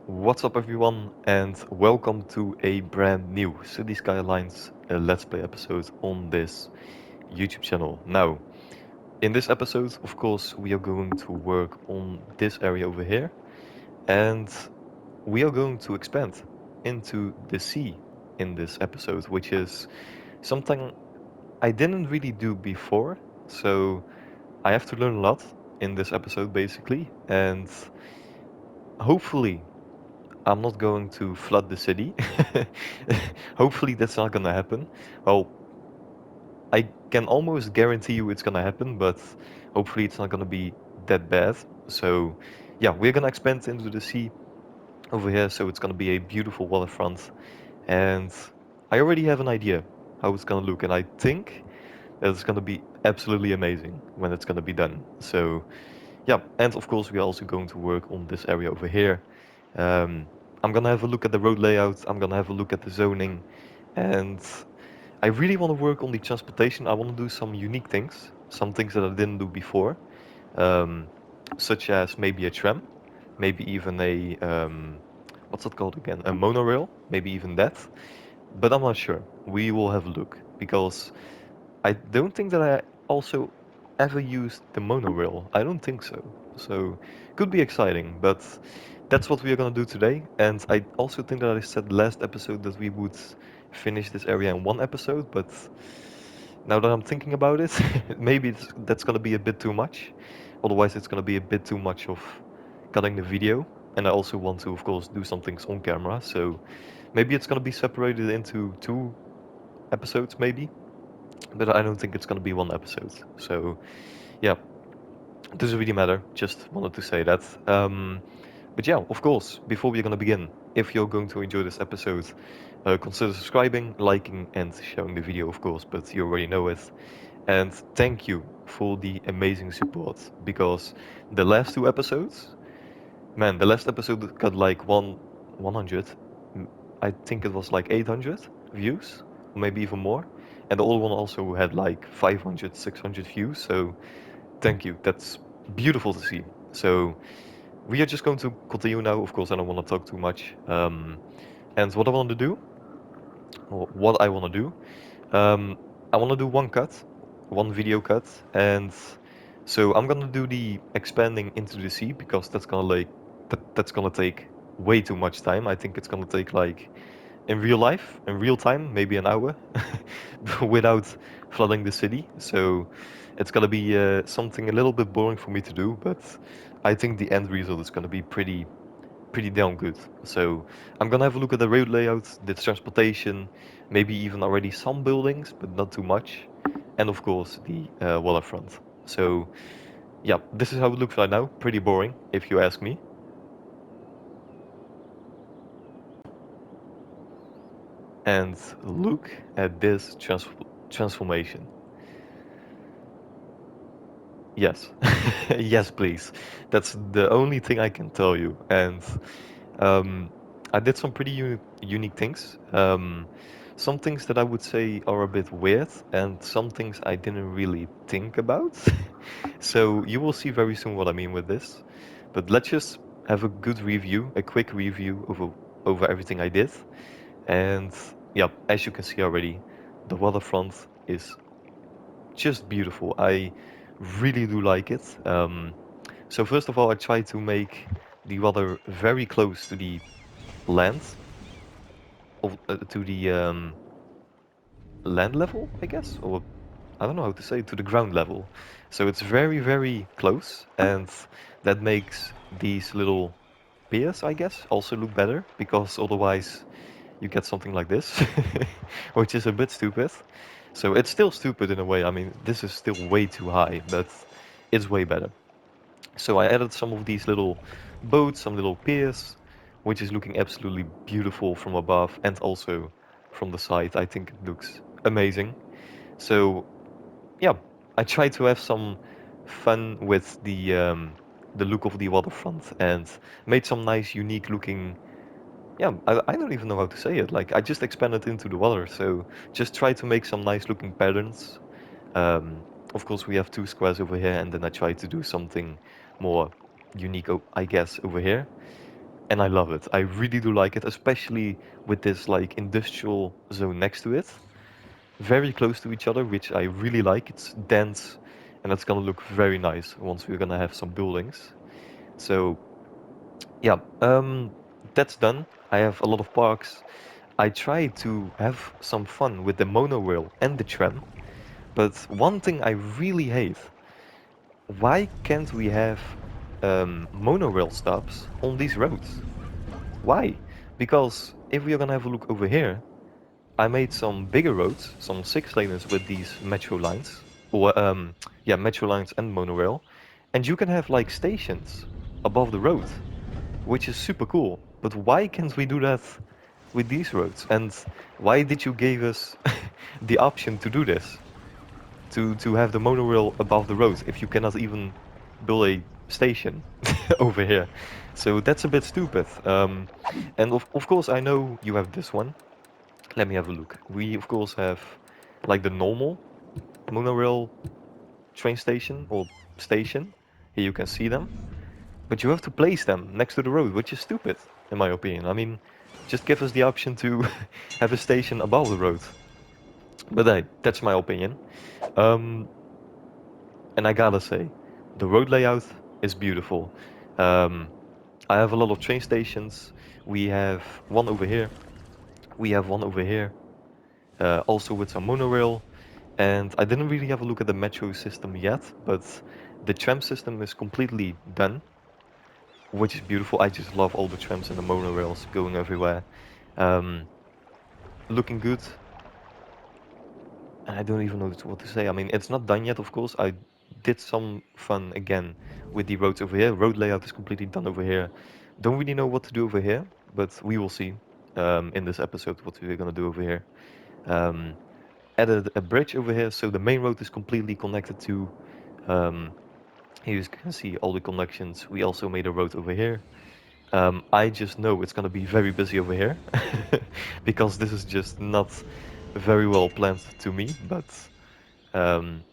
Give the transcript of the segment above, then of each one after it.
What's up, everyone, and welcome to a brand new City Skylines Let's Play episode on this YouTube channel. Now, in this episode, of course, we are going to work on this area over here, and we are going to expand into the sea in this episode, which is something I didn't really do before, so I have to learn a lot in this episode, basically, and hopefully I'm not going to flood the city. Hopefully that's not gonna happen. Well, I can almost guarantee you it's gonna happen, but hopefully it's not gonna be that bad. So yeah, we're gonna expand into the sea over here, so it's gonna be a beautiful waterfront. And I already have an idea how it's gonna look, and I think that it's gonna be absolutely amazing when it's gonna be done. So yeah, and of course we are also going to work on this area over here. Um, I'm gonna have a look at the road layout, I'm gonna have a look at the zoning, and I really want to work on the transportation. I want to do some unique things, some things that I didn't do before, um, such as maybe a tram, maybe even a, what's it called again? A monorail, maybe even that. But I'm not sure. We will have a look, because I don't think that I also ever used the monorail. I don't think so. So could be exciting, but that's what we are gonna do today. And I also think that I said last episode that we would finish this area in one episode, but now that I'm thinking about it, maybe that's gonna be a bit too much. Otherwise, it's gonna be a bit too much of cutting the video. And I also want to, of course, do some things on camera. So maybe it's gonna be separated into two episodes, maybe, but I don't think it's gonna be one episode. So yeah, it doesn't really matter. Just wanted to say that. But yeah, of course, before we're gonna begin, if you're going to enjoy this episode, consider subscribing, liking, and sharing the video, of course. But you already know it. And thank you for the amazing support, because the last two episodes, man, the last episode got like 100. I think it was like 800 views, or maybe even more. And the old one also had like 500, 600 views. So thank you. That's beautiful to see. So we are just going to continue now. Of course, I don't want to talk too much. And what I want to do, or what I want to do, I want to do one cut, one video cut, and so I'm gonna do the expanding into the sea, because that's gonna take way too much time. I think it's gonna take like in real life, in real time, maybe an hour, without flooding the city. So it's gonna be something a little bit boring for me to do, but I think the end result is gonna be pretty damn good. So I'm gonna have a look at the road layout, the transportation, maybe even already some buildings, but not too much, and of course the waterfront. So yeah, this is how it looks right now. Pretty boring, if you ask me. And look at this transformation. Yes, yes, please. That's the only thing I can tell you. And um, I did some pretty unique things. Some things that I would say are a bit weird, and some things I didn't really think about. So you will see very soon what I mean with this. But let's just have a good review, a quick review over everything I did. And yeah, as you can see already, the waterfront is just beautiful. I really do like it. So first of all, I try to make the water very close to the land, to the land level, I guess, or I don't know how to say it, to the ground level. So it's very close, and that makes these little piers, I guess, also look better, because otherwise you get something like this, which is a bit stupid. So it's still stupid in a way. I mean, this is still way too high, but it's way better. So I added some of these little boats, some little piers, which is looking absolutely beautiful from above and also from the side. I think it looks amazing. So yeah, I tried to have some fun with the look of the waterfront, and made some nice, unique looking. Yeah, I don't even know how to say it. Like, I just expanded into the water, so just try to make some nice looking patterns. Um, of course, we have two squares over here, and then I tried to do something more unique, I guess, over here. and I love it. I really do like it, especially with this like industrial zone next to it, very close to each other, which I really like. It's dense, and it's gonna look very nice once we're gonna have some buildings. So yeah, that's done. I have a lot of parks. I try to have some fun with the monorail and the tram, but one thing I really hate, why can't we have monorail stops on these roads? Why? Because if we are gonna have a look over here, I made some bigger roads, some 6 laners with these metro lines, or yeah, metro lines and monorail, and you can have like stations above the road, which is super cool. But why can't we do that with these roads? And why did you give us the option to do this? To have the monorail above the road if you cannot even build a station over here. So that's a bit stupid. And of course, I know you have this one. Let me have a look. We, of course, have like the normal monorail train station or station. Here you can see them. But you have to place them next to the road, which is stupid, in my opinion. I mean, just give us the option to have a station above the road. But hey, that's my opinion. Um, and I gotta say, the road layout is beautiful. Um, I have a lot of train stations. We have one over here. We have one over here. Also with some monorail. And I didn't really have a look at the metro system yet, but the tram system is completely done, which is beautiful. I just love all the trams and the monorails going everywhere. Um, Looking good. And I don't even know what to say. I mean, it's not done yet, of course. I did some fun again with the roads over here. Road layout is completely done over here. Don't really know what to do over here, but we will see in this episode what we're gonna do over here. Um, Added a bridge over here, so the main road is completely connected to. Here you can see all the connections. We also made a road over here. I just know it's gonna be very busy over here because this is just not very well planned to me, but um,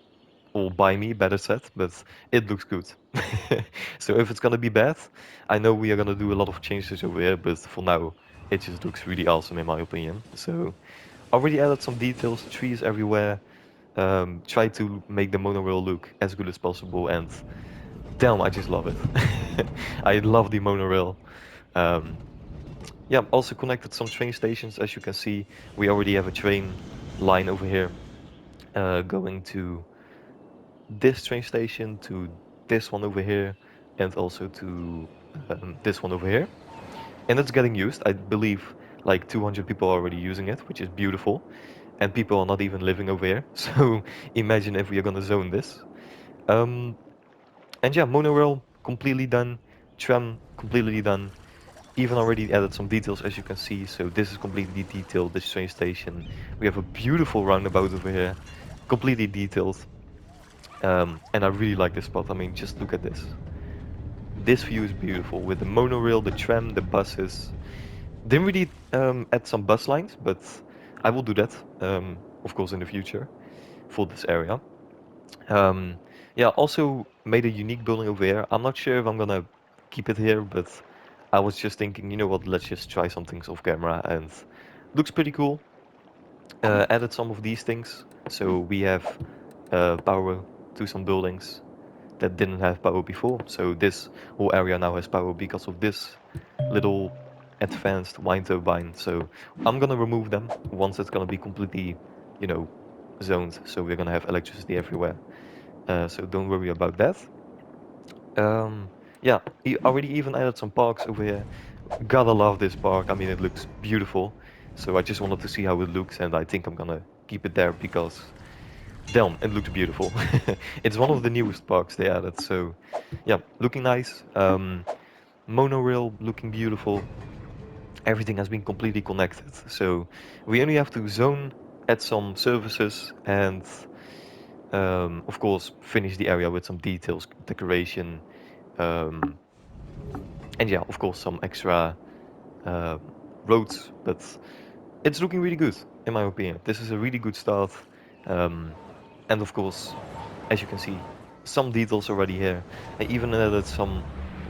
or by me, better said, but it looks good. So if it's gonna be bad, I know we are gonna do a lot of changes over here, but for now, it just looks really awesome in my opinion. So already added some details, trees everywhere. Try to make the monorail look as good as possible, and damn, I just love it. I love the monorail. Um, yeah, also connected some train stations. As you can see, we already have a train line over here going to this train station, to this one over here, and also to this one over here. And it's getting used. I believe like 200 people are already using it, which is beautiful. And people are not even living over here. So imagine if we are gonna zone this. Um, and yeah, monorail completely done. Tram completely done. Even already added some details as you can see. So this is completely detailed, this train station. We have a beautiful roundabout over here, completely detailed. And I really like this spot. I mean, just look at this. This view is beautiful with the monorail, the tram, the buses. Didn't really add some bus lines, but I will do that, of course, in the future for this area. Um, yeah, also made a unique building over here. I'm not sure if I'm gonna keep it here, but I was just thinking, you know what, let's just try some things off camera, and looks pretty cool. Added some of these things, so we have power to some buildings that didn't have power before. So this whole area now has power because of this little advanced wind turbine. So I'm gonna remove them once it's gonna be completely, you know, zoned. So we're gonna have electricity everywhere. So don't worry about that. Um, yeah, he already even added some parks over here. Gotta love this park. I mean, it looks beautiful. So I just wanted to see how it looks, and I think I'm gonna keep it there because, damn, it looks beautiful. It's one of the newest parks they added. So, yeah, looking nice. Monorail looking beautiful. Everything has been completely connected. So we only have to zone, add some services, and of course, finish the area with some details, decoration, um, and yeah, of course, some extra uh, roads. But it's looking really good, in my opinion. This is a really good start. Um, and of course, as you can see, some details already here. I even added some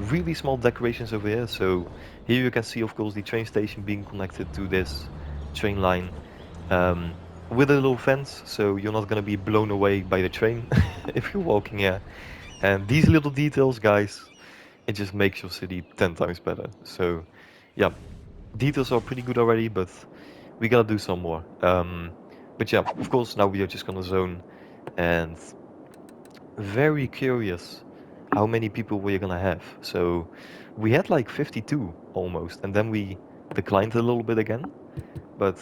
really small decorations over here. So here you can see, of course, the train station being connected to this train line um, with a little fence, so you're not gonna be blown away by the train if you're walking here. And these little details, guys, it just makes your city 10 times better. So, yeah, details are pretty good already, but we gotta do some more. But yeah, of course, now we are just gonna zone, and very curious how many people we're gonna have. So we had like 52 almost, and then we declined a little bit again, but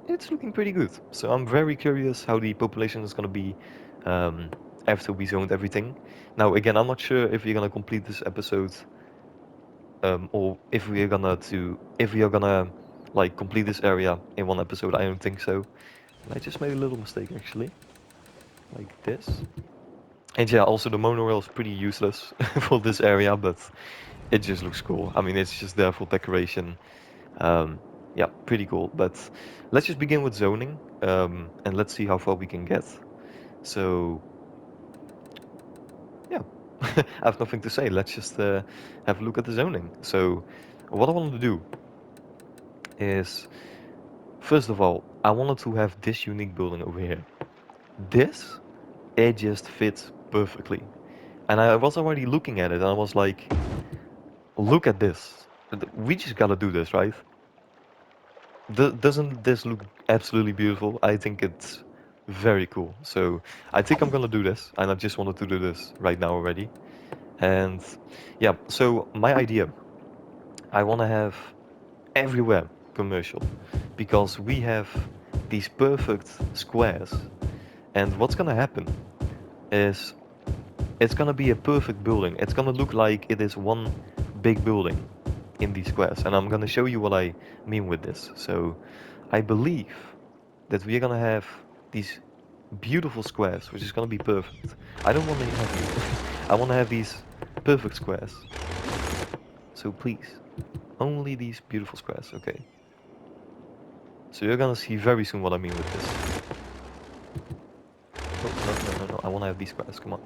it's looking pretty good. So I'm very curious how the population is gonna be um, after we zoned everything. Now again, I'm not sure if we're gonna complete this episode or if we are gonna like complete this area in one episode. I don't think so. And I just made a little mistake actually, like this. And yeah, also the monorail is pretty useless for this area, but it just looks cool. I mean, it's just there for decoration. Um, yeah, pretty cool. But let's just begin with zoning, and let's see how far we can get. So yeah, I have nothing to say. Let's just have a look at the zoning. So what I want to do is, first of all, I wanted to have this unique building over here. This, it just fits perfectly. And I was already looking at it, and I was like, look at this. We just gotta do this, right? Doesn't this look absolutely beautiful? I think it's very cool. So I think I'm gonna do this, and I just wanted to do this right now already. And yeah, so my idea, I wanna have everywhere commercial, because we have these perfect squares. And what's gonna happen is it's gonna be a perfect building. It's gonna look like it is one big building in these squares. And I'm gonna show you what I mean with this. So I believe that we're gonna have these beautiful squares, which is gonna be perfect. I don't want to have you. I want to have these perfect squares. So please, only these beautiful squares, okay? So you're gonna see very soon what I mean with this. Oh, no. I want to have these squares, come on.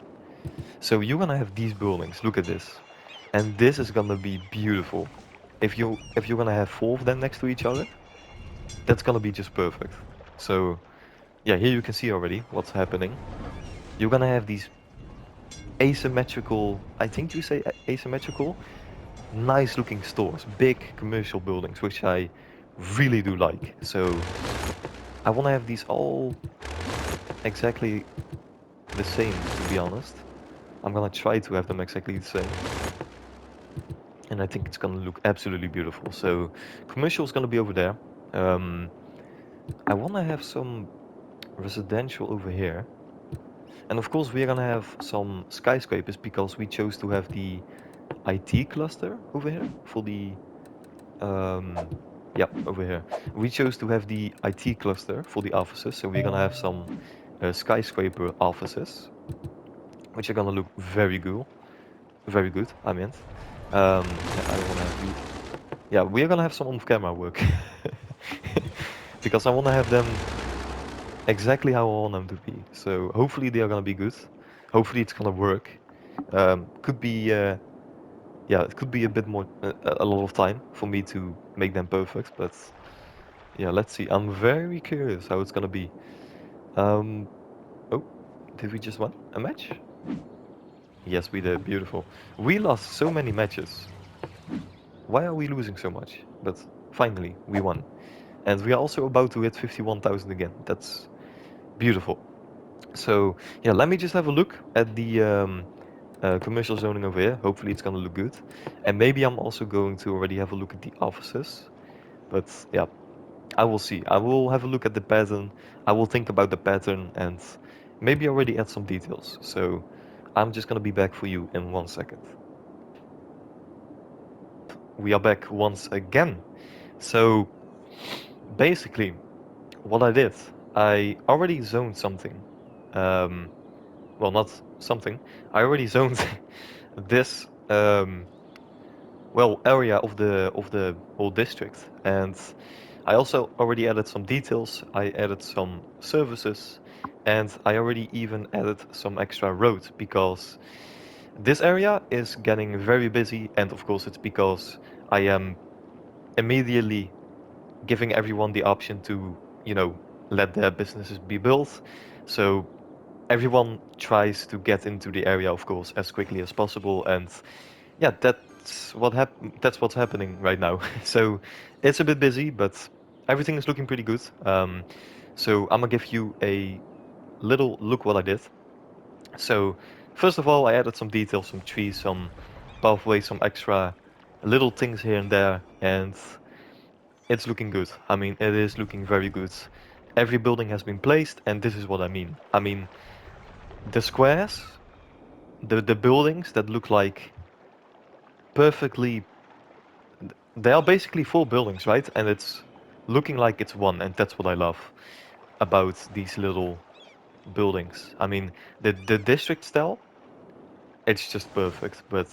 So you're gonna have these buildings, look at this. And this is gonna be beautiful. If you're gonna have four of them next to each other, that's gonna be just perfect. So yeah, here you can see already what's happening. You're gonna have these asymmetrical, I think you say asymmetrical, nice looking stores, big commercial buildings, which I really do like. So I want to have these all exactly the same, to be honest. I'm gonna try to have them exactly the same. And I think it's gonna look absolutely beautiful. So commercial is gonna be over there. Um, I want to have some residential over here. And of course we're gonna have some skyscrapers because we chose to have the IT cluster over here for the um yeah, over here we chose to have the IT cluster for the offices, so we're gonna have some skyscraper offices which are gonna look very good, I meant. Yeah, I don't want to have you. Yeah, we're gonna have some on-camera work because I want to have them exactly how I want them to be, so hopefully they are gonna be good, hopefully it's gonna work. Could be yeah, it could be a bit more, a lot of time for me to make them perfect, but yeah, let's see. I'm very curious how it's gonna be. Um, oh, did we just win a match? Yes, we did. Beautiful. We lost so many matches. Why are we losing so much? But finally, we won. And we are also about to hit 51,000 again. That's beautiful. So yeah, let me just have a look at the commercial zoning over here. Hopefully it's gonna look good. And maybe I'm also going to already have a look at the offices. But yeah, I will see. I will have a look at the pattern. I will think about the pattern and maybe already add some details. So I'm just gonna be back for you in 1 second. We are back once again. So basically, what I did, I already zoned something. Um, well, not something. I already zoned this well area of the whole district, and I also already added some details. I added some services, and I already even added some extra roads because This area is getting very busy, and of course it's because I am immediately giving everyone the option to, you know, let their businesses be built. So everyone tries to get into the area, of course, as quickly as possible, and yeah, that's what's happening right now. So it's a bit busy, but everything is looking pretty good. So I'm gonna give you a little look what I did. So first of all, I added some details, some trees, some pathways, some extra little things here and there, and it's looking good. I mean, it is looking very good. Every building has been placed, and this is what I mean. I mean, the squares, the buildings that look like perfectly, they are basically full buildings, right? And it's looking like it's one, and that's what I love about these little buildings. I mean, the district style, it's just perfect, but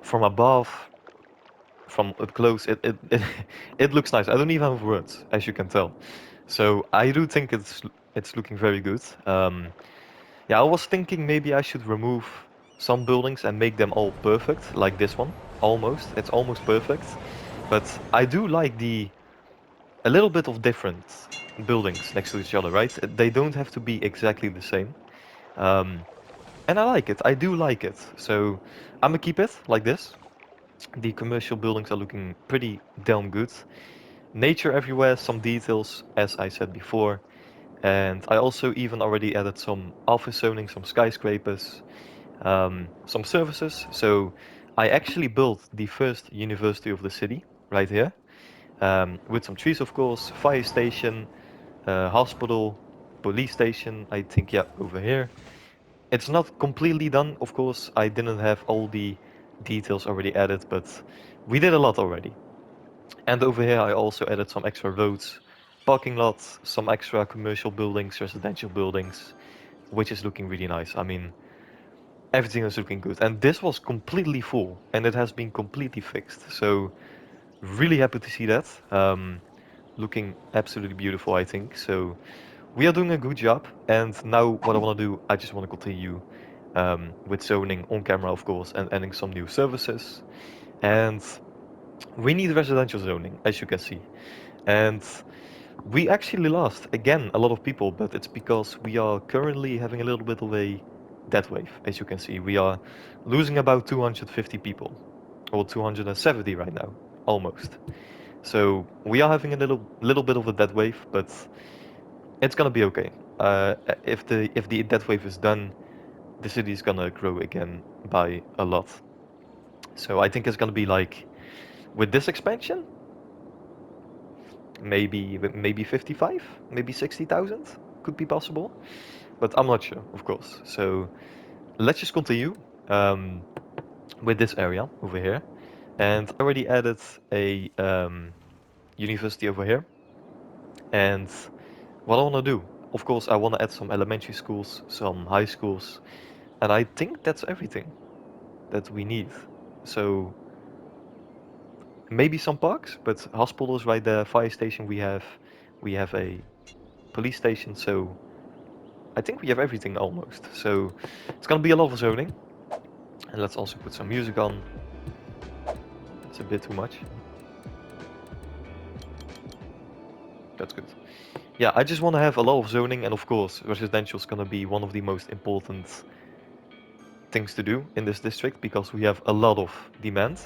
from above, from up close, it it looks nice. I don't even have words, as you can tell. So I do think it's looking very good. Yeah, I was thinking maybe I should remove some buildings and make them all perfect, like this one. Almost, it's almost perfect. But I do like the a little bit of different buildings next to each other, right? They don't have to be exactly the same. Um, and I like it. I do like it. So I'm gonna keep it like this. The commercial buildings are looking pretty damn good. Nature everywhere, some details, as I said before. And I also even already added some office zoning, some skyscrapers, some services. So I actually built the first university of the city right here, with some trees, of course, fire station, hospital, police station. I think, yeah, over here. It's not completely done, of course. I didn't have all the details already added, but we did a lot already. And over here, I also added some extra roads, parking lots, some extra commercial buildings, residential buildings, which is looking really nice. I mean, everything is looking good. And this was completely full, and it has been completely fixed. So really happy to see that. Looking absolutely beautiful, I think. So we are doing a good job. And now what I want to do, I just want to continue with zoning on camera, of course, and adding some new services. And we need residential zoning, as you can see. And we actually lost, again, a lot of people, but it's because we are currently having a little bit of a death wave, as you can see. We are losing about 250 people, or 270 right now, almost. So we are having a little bit of a death wave, but it's gonna be okay. If the death wave is done, the city is gonna grow again by a lot. So I think it's gonna be like with this expansion, maybe 55, maybe 60,000 could be possible, but I'm not sure, of course. So let's just continue um, with this area over here, and I already added a university over here. And what I want to do, of course, I want to add some elementary schools, some high schools, and I think that's everything that we need. So maybe some parks, but hospitals right there, fire station we have a police station, so I think we have everything almost. So it's gonna be a lot of zoning. And let's also put some music on. It's a bit too much. That's good. Yeah, I just want to have a lot of zoning, and of course, residential is gonna be one of the most important things to do in this district because we have a lot of demand.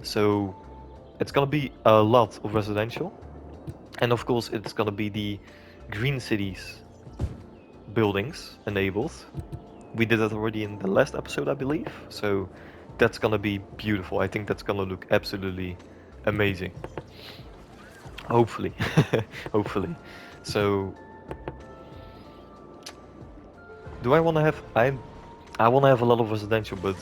So it's gonna be a lot of residential. And of course, it's gonna be the green cities buildings enabled. We did that already in the last episode, I believe. So that's gonna be beautiful. I think that's gonna look absolutely amazing. Hopefully. Hopefully. So do I wanna have I wanna have a lot of residential, but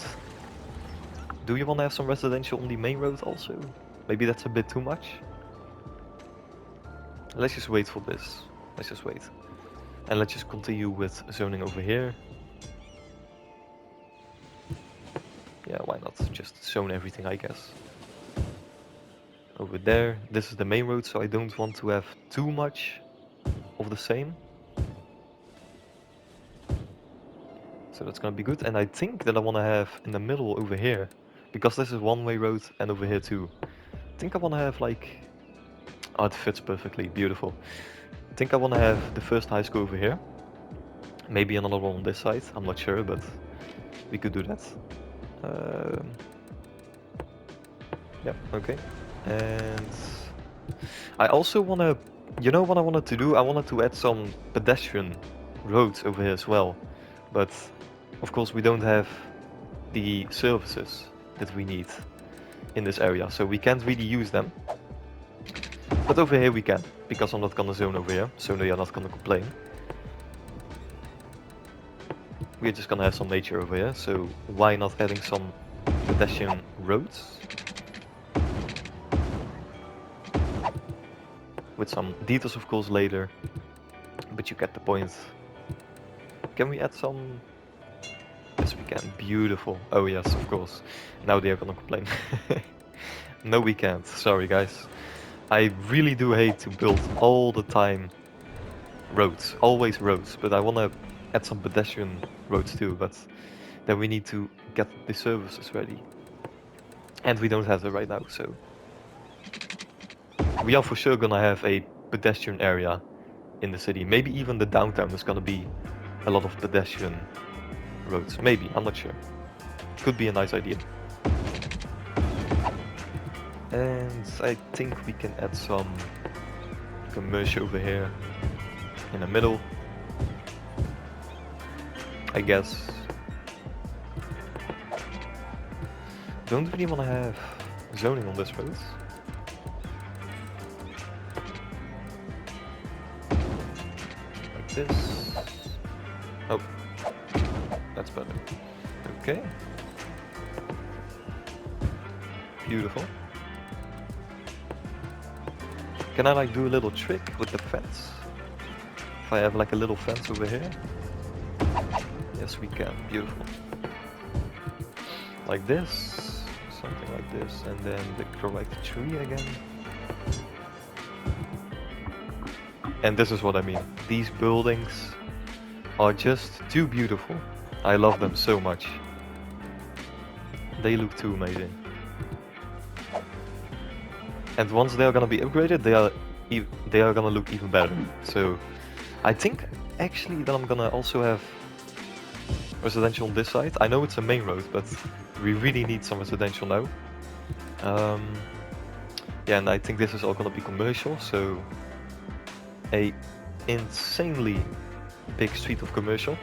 do you wanna have some residential on the main road also? Maybe that's a bit too much. Let's just wait for this. Let's just wait. And let's just continue with zoning over here. Yeah, why not? Just zone everything, I guess. Over there. This is the main road, so I don't want to have too much of the same. So that's gonna be good. And I think that I wanna have in the middle over here, because this is one-way road and over here too. I think I wanna have like, oh, it fits perfectly, beautiful. I think I wanna have the first high school over here. Maybe another one on this side, I'm not sure, but we could do that. Yeah, okay. And I also wanna, you know what I wanted to do? I wanted to add some pedestrian roads over here as well. But of course we don't have the services that we need in this area, so we can't really use them. But over here we can, because I'm not gonna zone over here, so they are not gonna complain. We're just gonna have some nature over here, so why not adding some pedestrian roads? With some details of course later, but you get the point. Can we add some? Yes we can, beautiful. Oh yes, of course. Now they are gonna complain. No we can't, sorry guys. I really do hate to build all the time roads, always roads, but I wanna add some pedestrian roads too, but then we need to get the services ready. And we don't have that right now, so we are for sure gonna have a pedestrian area in the city. Maybe even the downtown is gonna be a lot of pedestrian roads. Maybe, I'm not sure. Could be a nice idea. And I think we can add some commercial over here in the middle, I guess. Don't really want to have zoning on this road. Like this. Oh, that's better. Okay. Beautiful. Can I like do a little trick with the fence? If I have like a little fence over here? Yes, we can. Beautiful. Like this, something like this, and then the correct tree again. And this is what I mean. These buildings are just too beautiful. I love them so much. They look too amazing. And once they are gonna be upgraded, they are gonna look even better. So I think actually that I'm gonna also have residential on this side. I know it's a main road, but we really need some residential now. Yeah, and I think this is all gonna be commercial, so a insanely big street of commercial.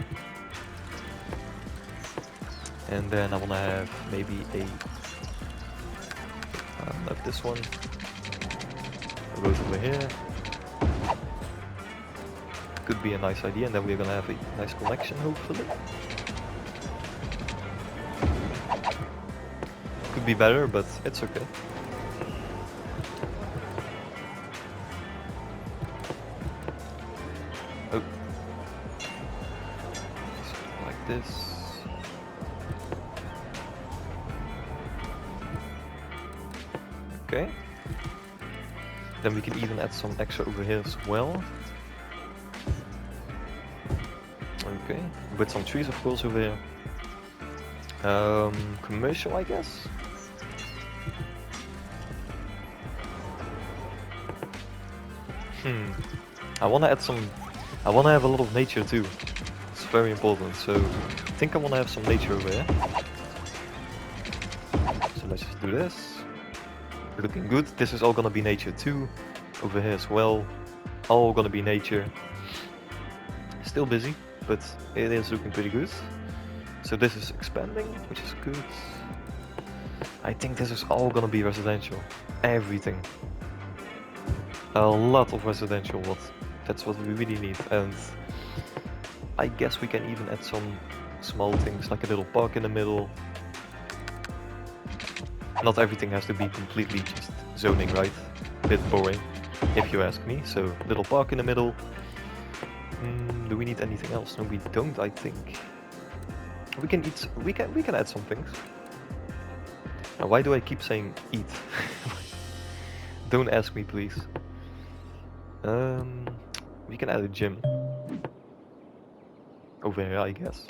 And then I wanna have maybe a not this one. A road over here. Could be a nice idea, and then we're gonna have a nice connection hopefully. Could be better, but it's okay. Oh. Something like this. Okay. Then we can even add some extra over here as well. Okay, with some trees of course over here. Commercial I guess? I wanna add some, I wanna have a lot of nature too. It's very important, so I think I wanna have some nature over here. So let's just do this. Looking good. This is all gonna be nature too. Over here as well. All gonna be nature. Still busy, but it is looking pretty good. So this is expanding, which is good. I think this is all gonna be residential. Everything. A lot of residential, that's what we really need. And I guess we can even add some small things, like a little park in the middle. Not everything has to be completely just zoning, right? A bit boring, if you ask me. So, little park in the middle. Do we need anything else? No, we don't, I think. We can eat, we can add some things. Now, why do I keep saying eat? Don't ask me, please. We can add a gym. Over here, I guess.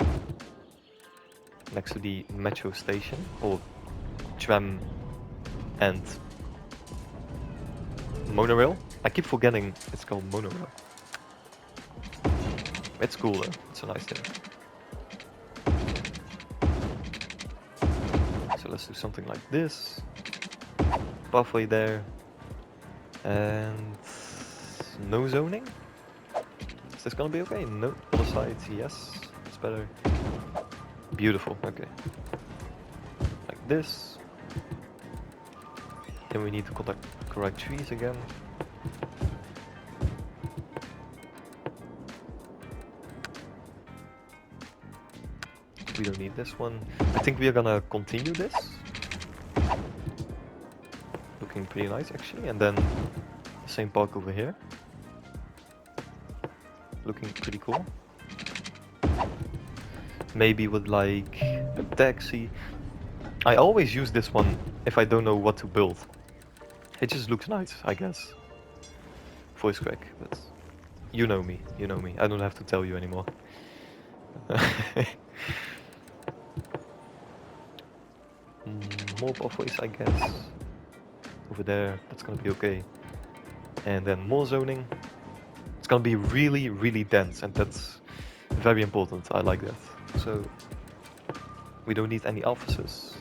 next to the metro station, or tram and monorail. I keep forgetting it's called monorail. It's cool though, it's a nice thing. So let's do something like this. Pathway there. And no zoning? Is this gonna be okay? No. Other sides, yes. It's better. Beautiful, okay. Like this. Then we need to correct trees again. We don't need this one. I think we are gonna continue this. Looking pretty nice actually. And then the same park over here. Looking pretty cool. Maybe with like a taxi. I always use this one if I don't know what to build. It just looks nice, I guess. Voice crack, but you know me, you know me. I don't have to tell you anymore. More pathways, I guess. Over there, that's gonna be okay. And then more zoning. It's gonna be really, really dense, and that's very important. I like that. So we don't need any offices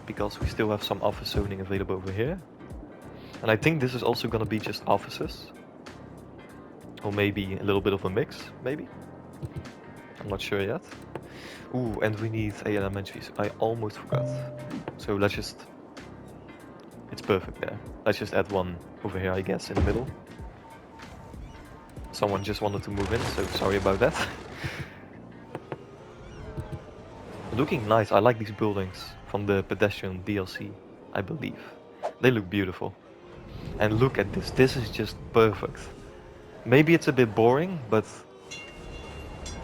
because we still have some office zoning available over here. And I think this is also gonna be just offices, or maybe a little bit of a mix, maybe. I'm not sure yet. Ooh, and we need a elementary. I almost forgot. So let's just. It's perfect there. Let's just add one over here, I guess, in the middle. Someone just wanted to move in, so sorry about that. Looking nice. I like these buildings from the pedestrian DLC, I believe. They look beautiful. And look at this. This is just perfect. Maybe it's a bit boring, but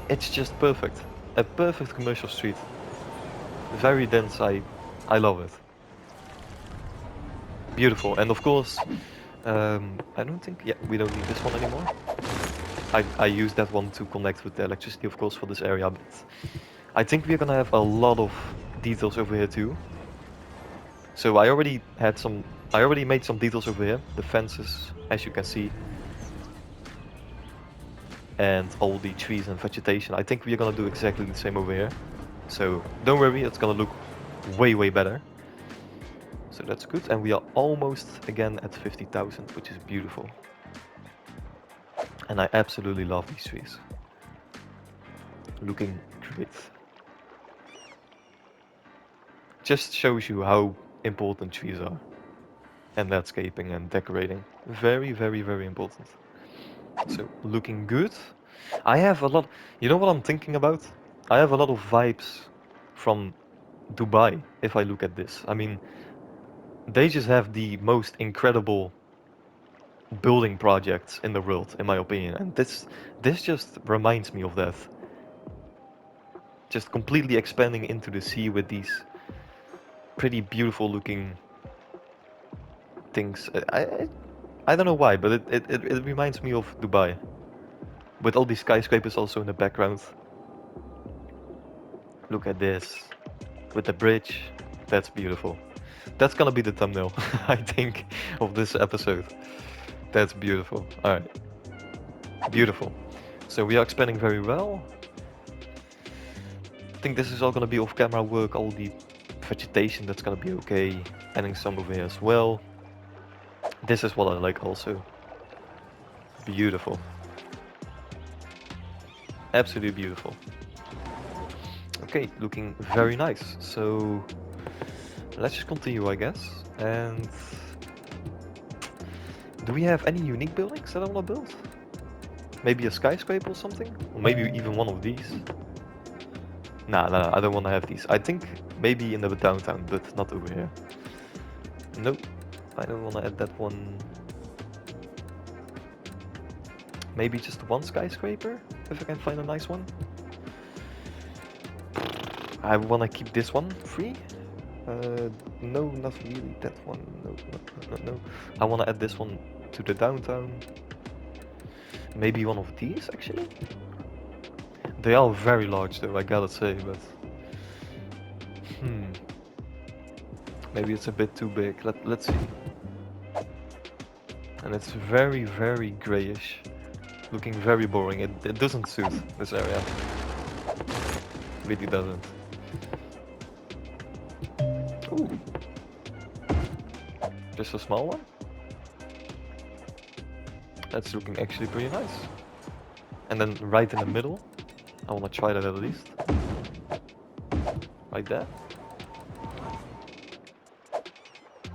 it's just perfect. A perfect commercial street. Very dense. I love it. Beautiful. And of course, I don't think, yeah, we don't need this one anymore. I use that one to connect with the electricity, of course, for this area, but I think we're gonna have a lot of details over here too. So I already made some details over here, the fences, as you can see, and all the trees and vegetation. I think we're gonna do exactly the same over here. So don't worry, it's gonna look way, way better. So that's good, and we are almost again at 50,000, which is beautiful. And I absolutely love these trees. Looking great. Just shows you how important trees are. And landscaping and decorating. Very, very, very important. So, looking good. I have a lot... You know what I'm thinking about? I have a lot of vibes from Dubai, if I look at this. I mean, they just have the most incredible building projects in the world, in my opinion, and this just reminds me of that. Just completely expanding into the sea with these pretty beautiful looking things. I don't know why, but it reminds me of Dubai, with all these skyscrapers also in the background. Look at this, with the bridge. That's beautiful. That's gonna be the thumbnail, I think, of this episode. That's beautiful. Alright. Beautiful. So we are expanding very well. I think this is all gonna be off camera work, all the vegetation, that's gonna be okay. Adding some over here as well. This is what I like also. Beautiful. Absolutely beautiful. Okay, looking very nice. So let's just continue, I guess. And do we have any unique buildings that I want to build? Maybe a skyscraper or something? Or maybe even one of these? Nah, I don't want to have these. I think maybe in the downtown, but not over here. Nope, I don't want to add that one. Maybe just one skyscraper, if I can find a nice one. I want to keep this one free. No, not really that one. No. I want to add this one to the downtown. Maybe one of these, actually. They are very large though, I gotta say, but maybe it's a bit too big. Let's see. And it's very, very grayish, looking very boring. It doesn't suit this area. Really doesn't. Ooh. Just a small one? That's looking actually pretty nice. And then right in the middle, I wanna try that at least. Like that.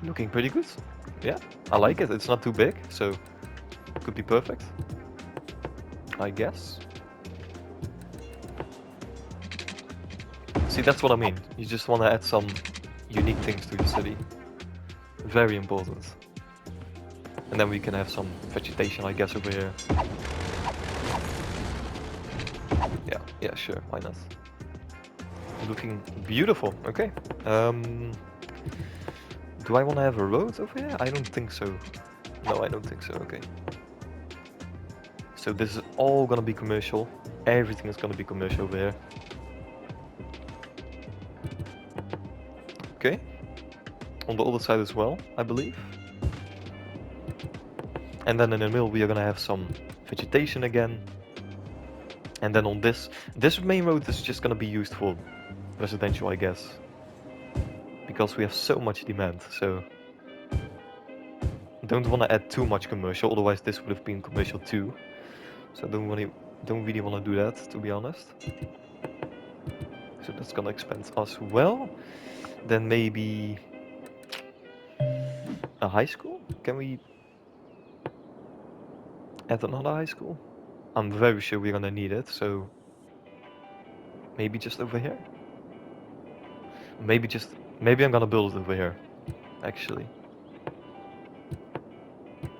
Looking pretty good. Yeah, I like it. It's not too big, so it could be perfect, I guess. See, that's what I mean. You just want to add some unique things to the city. Very important. And then we can have some vegetation, I guess, over here. Yeah, sure, why not? Looking beautiful. Okay. Do I want to have a road over here? I don't think so. No, I don't think so. Okay. So this is all gonna be commercial. Everything is gonna be commercial over here. Okay. On the other side as well, I believe. And then in the middle we are gonna have some vegetation again. And then on this main road is just gonna be used for residential, I guess. Because we have so much demand, so don't want to add too much commercial, otherwise this would have been commercial too. So I don't really want to do that, to be honest. So that's gonna expand as well. Then maybe a high school? Can we add another high school? I'm very sure we're gonna need it, so maybe just over here? Maybe I'm gonna build it over here, actually.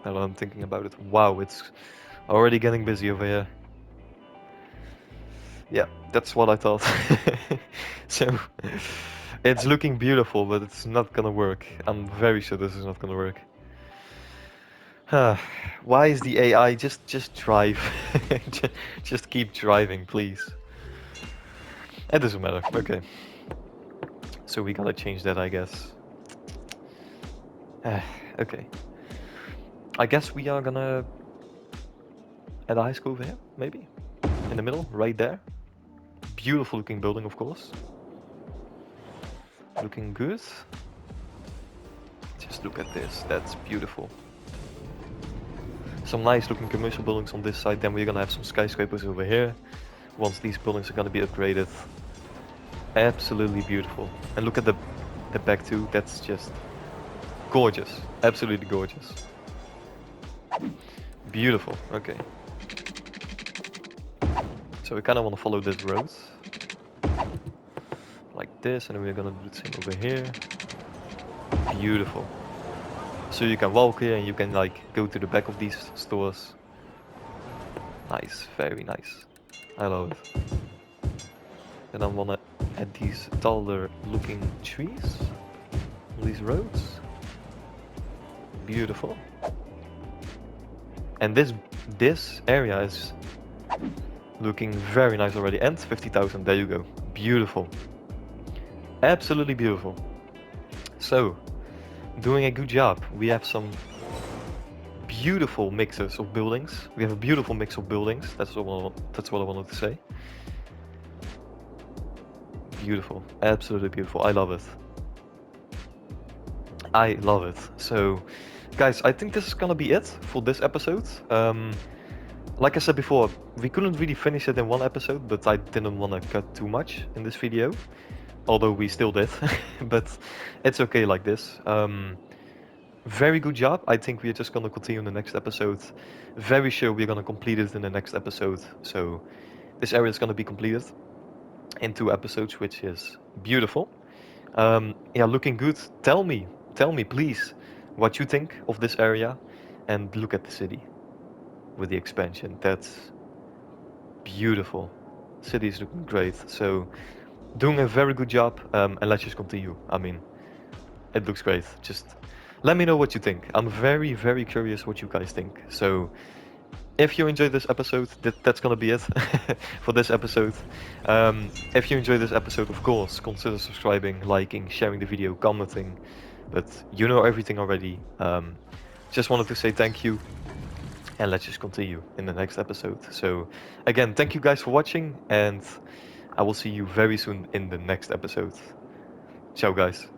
Now that I'm thinking about it. Wow, it's already getting busy over here. Yeah, that's what I thought. So, it's looking beautiful, but it's not gonna work. I'm very sure this is not gonna work. Why is the AI just drive? Just keep driving, please. It doesn't matter. Okay. So we gotta change that, I guess. Okay. I guess we are gonna add a high school over here, maybe? In the middle, right there. Beautiful looking building, of course. Looking good. Just look at this, that's beautiful. Some nice looking commercial buildings on this side, then we're gonna have some skyscrapers over here. Once these buildings are gonna be upgraded. Absolutely beautiful. And look at the back too, that's just gorgeous. Absolutely gorgeous. Beautiful, okay. So we kind of want to follow this road. Like this, and then we're gonna do the same over here. Beautiful. So you can walk here and you can like go to the back of these stores. Nice, very nice. I love it. And I wanna add these taller looking trees on these roads. Beautiful. And this area is looking very nice already. And 50,000, there you go. Beautiful. Absolutely beautiful. So, doing a good job. We have some beautiful mixes of buildings. We have a beautiful mix of buildings. That's what I wanted to say. Beautiful. Absolutely beautiful. I love it. I love it. So, guys, I think this is gonna be it for this episode. Like I said before, we couldn't really finish it in one episode, but I didn't want to cut too much in this video. Although we still did, but it's okay like this. Very good job. I think we're just gonna continue in the next episode. Very sure we're gonna complete it in the next episode. So this area is gonna be completed in 2 episodes, which is beautiful. Yeah, looking good. Tell me please what you think of this area, and look at the city with the expansion. That's beautiful. City is looking great. So doing a very good job, and let's just continue. I mean, it looks great. Just let me know what you think. I'm very, very curious what you guys think. So if you enjoyed this episode, that's gonna be it for this episode. If you enjoyed this episode, of course, consider subscribing, liking, sharing the video, commenting. But you know everything already. Just wanted to say thank you, and let's just continue in the next episode. So, again, thank you guys for watching, and I will see you very soon in the next episode. Ciao, guys.